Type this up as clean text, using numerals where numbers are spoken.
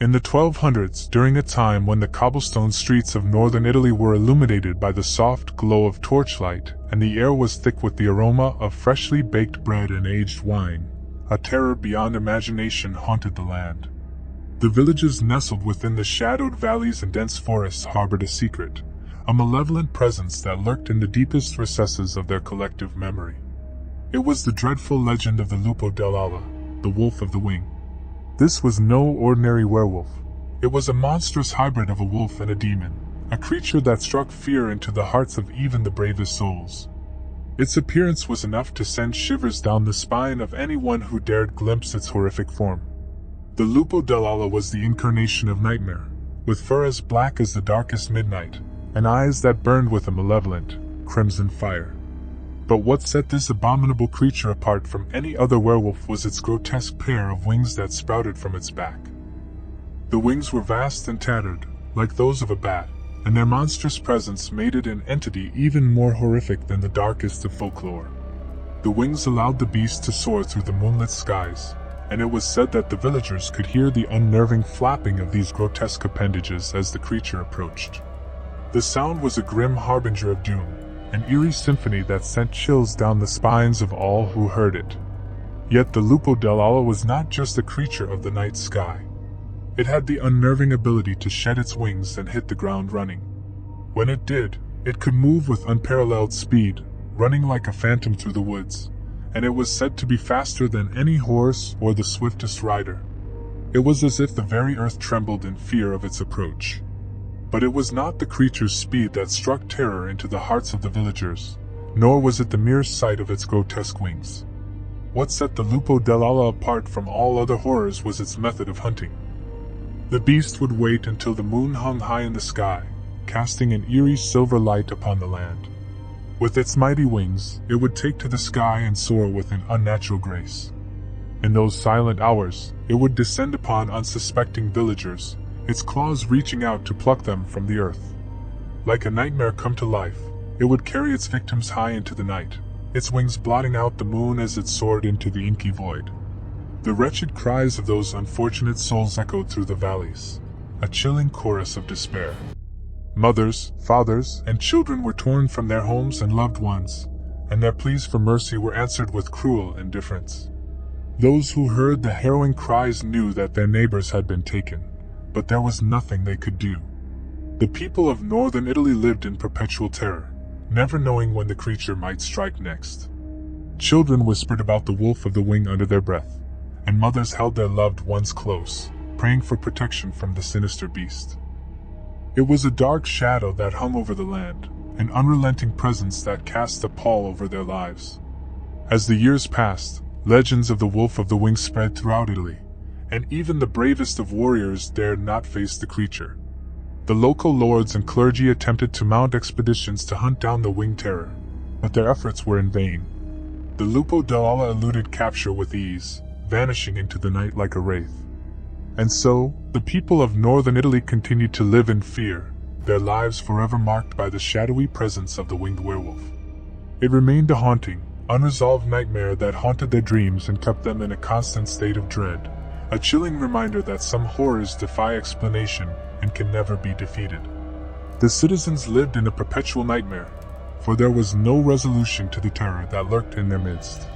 In the 1200s, during a time when the cobblestone streets of northern Italy were illuminated by the soft glow of torchlight, and the air was thick with the aroma of freshly baked bread and aged wine, a terror beyond imagination haunted the land. The villages nestled within the shadowed valleys and dense forests harbored a secret, a malevolent presence that lurked in the deepest recesses of their collective memory. It was the dreadful legend of the Lupo dell'Ala, the wolf of the wing. This was no ordinary werewolf. It was a monstrous hybrid of a wolf and a demon, a creature that struck fear into the hearts of even the bravest souls. Its appearance was enough to send shivers down the spine of anyone who dared glimpse its horrific form. The Lupo dell'Ala was the incarnation of nightmare, with fur as black as the darkest midnight, and eyes that burned with a malevolent, crimson fire. But what set this abominable creature apart from any other werewolf was its grotesque pair of wings that sprouted from its back. The wings were vast and tattered, like those of a bat, and their monstrous presence made it an entity even more horrific than the darkest of folklore. The wings allowed the beast to soar through the moonlit skies, and it was said that the villagers could hear the unnerving flapping of these grotesque appendages as the creature approached. The sound was a grim harbinger of doom, an eerie symphony that sent chills down the spines of all who heard it. Yet the Lupo dell'Ala was not just a creature of the night sky. It had the unnerving ability to shed its wings and hit the ground running. When it did, it could move with unparalleled speed, running like a phantom through the woods, and it was said to be faster than any horse or the swiftest rider. It was as if the very earth trembled in fear of its approach. But it was not the creature's speed that struck terror into the hearts of the villagers, nor was it the mere sight of its grotesque wings. What set the Lupo dell'Ala apart from all other horrors was its method of hunting. The beast would wait until the moon hung high in the sky, casting an eerie silver light upon the land. With its mighty wings, it would take to the sky and soar with an unnatural grace. In those silent hours, it would descend upon unsuspecting villagers, its claws reaching out to pluck them from the earth. Like a nightmare come to life, it would carry its victims high into the night, its wings blotting out the moon as it soared into the inky void. The wretched cries of those unfortunate souls echoed through the valleys, a chilling chorus of despair. Mothers, fathers, and children were torn from their homes and loved ones, and their pleas for mercy were answered with cruel indifference. Those who heard the harrowing cries knew that their neighbors had been taken, but there was nothing they could do. The people of northern Italy lived in perpetual terror, never knowing when the creature might strike next. Children whispered about the wolf of the wing under their breath, and mothers held their loved ones close, praying for protection from the sinister beast. It was a dark shadow that hung over the land, an unrelenting presence that cast a pall over their lives. As the years passed, legends of the wolf of the wing spread throughout Italy, and even the bravest of warriors dared not face the creature. The local lords and clergy attempted to mount expeditions to hunt down the winged terror, but their efforts were in vain. The Lupo dell'Ala eluded capture with ease, vanishing into the night like a wraith. And so, the people of northern Italy continued to live in fear, their lives forever marked by the shadowy presence of the winged werewolf. It remained a haunting, unresolved nightmare that haunted their dreams and kept them in a constant state of dread. A chilling reminder that some horrors defy explanation and can never be defeated. The citizens lived in a perpetual nightmare, for there was no resolution to the terror that lurked in their midst.